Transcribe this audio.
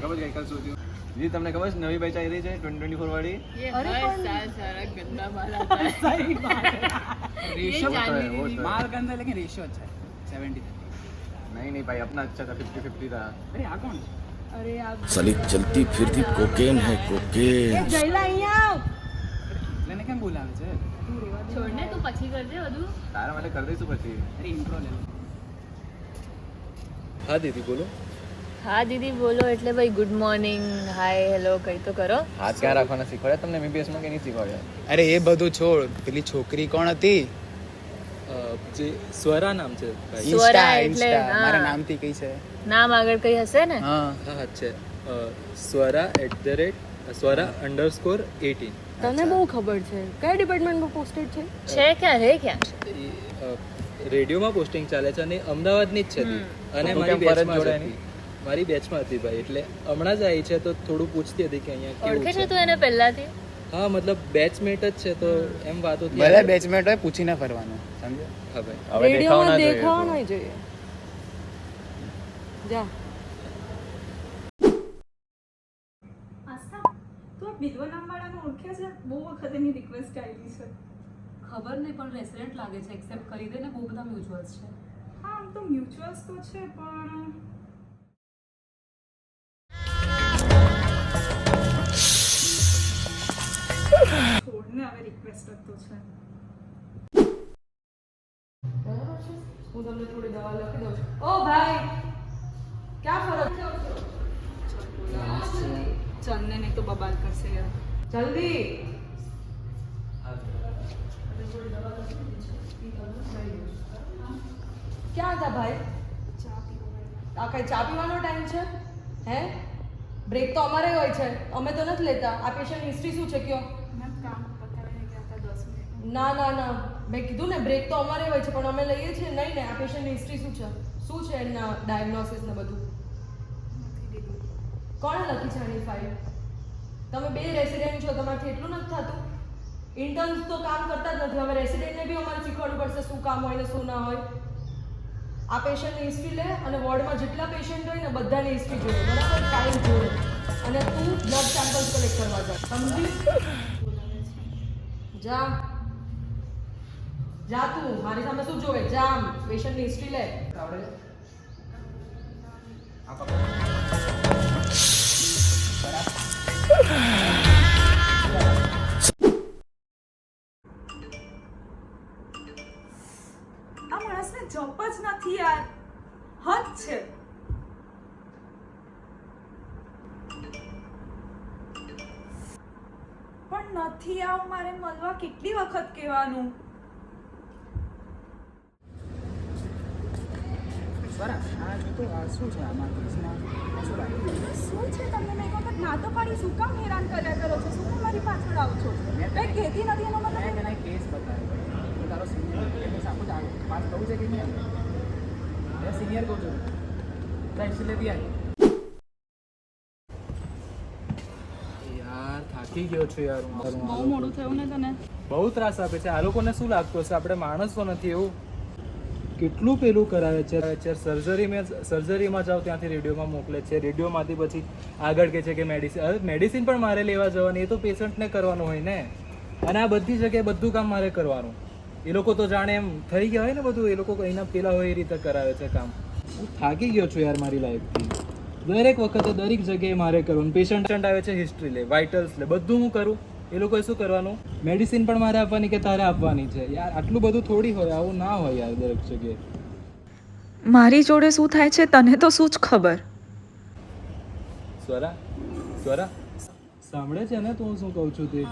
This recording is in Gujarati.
ખબર છે ગઈકાલ શું થયું? જી તમને ખબર છે નવી બેચ આવી રહી છે 2024 વાળી? अरे सारा गंदा माल आता है सही बात है रेशियो माल गंदा है लेकिन रेशियो अच्छा है 70-30 नहीं भाई अपना अच्छा था 50-50 था। अरे आ कौन अरे आप साली चलती फिरती कोकेन है कोकेन। જયલા અહીંયા આવ लेने केम बोलावे છે છોડને તું પછી કરજે બધું તારા માટે કરી દઈશું પછી। अरे इंट्रो ले लो હા દીદી બોલો। હા દીદી બોલો એટલે ભાઈ ગુડ મોર્નિંગ હાય હેલો કઈ તો કરો હાથ ક્યાં રાખવાના શીખવાડ્યા તમને MBBS માં કે નહીં શીખવાડ્યા? अरे ये બધું છોડ પેલી છોકરી કોણ હતી જે સ્વરા નામ છે ભાઈ સ્વરા એટલે, હા. મારા નામથી કઈ છે નામ આગળ કઈ હશે ને હા હા છે સ્વરા @swara_18 તને બહુ ખબર છે કયા ડિપાર્ટમેન્ટમાં પોસ્ટેડ છે છે ક્યાં રે ક્યાં રેડિયોમાં પોસ્ટિંગ ચાલે છે અને અમદાવાદની જ છે તી. અને તો મારી કેમ ફરજ બેચમાં જ જોડાય હતી મારી બેચમાં હતી ભાઈ એટલે હમણાં જ આવી છે તો થોડું પૂછતી હતી કે અહીંયા કેવું ઓળખે છે છે તું એને પહેલાથી હા મતલબ બેચમેટ જ છે તો એમ વાતો થઈ ભલે બેચમેટ હોય પૂછીને ફરવાનું સમજ્યો હા ભાઈ હવે રેડિયોમાં દેખાવ દેખાવા ના નહીં જોઈએ જા આસ્થા તું આ વિધવા નામવાળાને ઓળખે છે બહુ વખત એની રિક્વેસ્ટ આવેલી છે ખબર નહીં પણ રેસિડેન્ટ લાગે છે એક્સેપ્ટ કરી દે ને બહુ બધા મ્યુચ્યુઅલ્સ છે હા આમ તો મ્યુચ્યુઅલ્સ તો છે પણ છોડને હવે રિક્વેસ્ટ જ તો છે બરાબર છે હું તમને થોડી દવા લખી દઉં છું ઓ ભાઈ ક્યાં ફરક ચંદને નહીં તો બબાલ કરશે યાર જલ્દી ક્યાં હતા ભાઈ આ કઈ ચા પીવાનો ટાઈમ છે હે બ્રેક તો અમારે હોય છે અમે તો નથી લેતા આ પેશન્ટ હિસ્ટ્રી શું છે કયો મેં કામ પતાવીને ગયા હતા 10 મિનિટ ના ના ના મેં કીધું ને બ્રેક તો અમારે હોય છે પણ અમે લઈએ છીએ નહીં ને આ પેશન્ટની હિસ્ટ્રી શું છે એના ડાયગ્નોસિસ ને બધું નથી દીધું કોણે લખી છે આની ફાઇલ તમે બે રેસિડેન્ટ છો તમારથી એટલું નથી થતું ઇન્ટર્ન્સ તો કામ કરતા જ નથી હવે રેસિડેન્ટને બી અમારે શીખવાડવું પડશે શું કામ હોય ને શું ના હોય આ પેશન્ટની હિસ્ટ્રી લે અને વોર્ડમાં જેટલા પેશન્ટ હોય ને બધાની હિસ્ટ્રી જોડે બરાબર ફાઇલ જોડે અને તું બ્લડ સેમ્પલ્સ કલેક્ટ કરવા જા સમજી જા જા તું મારી સામે શું જોવે જા પેશન્ટની હિસ્ટ્રી લે આ માણસને જોબ જ નથી યાર હદ છે પણ નથી આવું મારે મળવા કેટલી વખત કહેવાનું સ્વરા આ તો શું છે આમાં કેસમાં શું લાગે શું છે તમને મેં એક વખત ના તો પાડી શું કામ હેરાન કર્યા કરો છો શું કામ મારી પાછળ આવો છો મેં કંઈ કહેતી નથી એનો મેં મતલબ તને કેસ બતાવ્યો તો તારો સિનિયર કેસ આપું જ પાસ થવું છે કે નહીં મેં સિનિયર કહું છું રાઈટ લે બી યાર થાકી ગયો છું યાર બહુ મોડું થયું ને તને બહુ ત્રાસ આપે છે આ લોકોને શું લાગતું હશે આપણે માણસ તો નથી એવું કેટલું પેલું કરાવે છે સર્જરીમાં જાઓ ત્યાંથી રેડિયોમાં મોકલે છે રેડિયોમાંથી પછી આગળ કહે છે કે મેડિસિન પણ મારે લેવા જવાની એ તો પેશન્ટને કરવાનું હોય ને અને આ બધી જગ્યાએ બધું કામ મારે કરવાનું એ લોકો તો જાણે એમ થઈ ગયા હોય ને બધું એ લોકો એના પેલા હોય એ રીતે કરાવે છે કામ હું થાકી ગયો છું યાર મારી લાઈફથી દરેક વખતે દરેક જગ્યાએ મારે કરવાનું પેશન્ટ આવે છે હિસ્ટ્રી લે વાઇટલ્સ લે બધું હું કરું એ લોકોએ શું કરવાનું મેડિસિન પણ મારે આપવાની કે તારે આપવાની છે યાર આટલું બધું થોડી હોય આવું ના હોય યાર દરેક જગ્યાએ મારી જોડે શું થાય છે તને તો શું જ ખબર સ્વરા સાંભળે છે ને તો હું શું કહું છું તે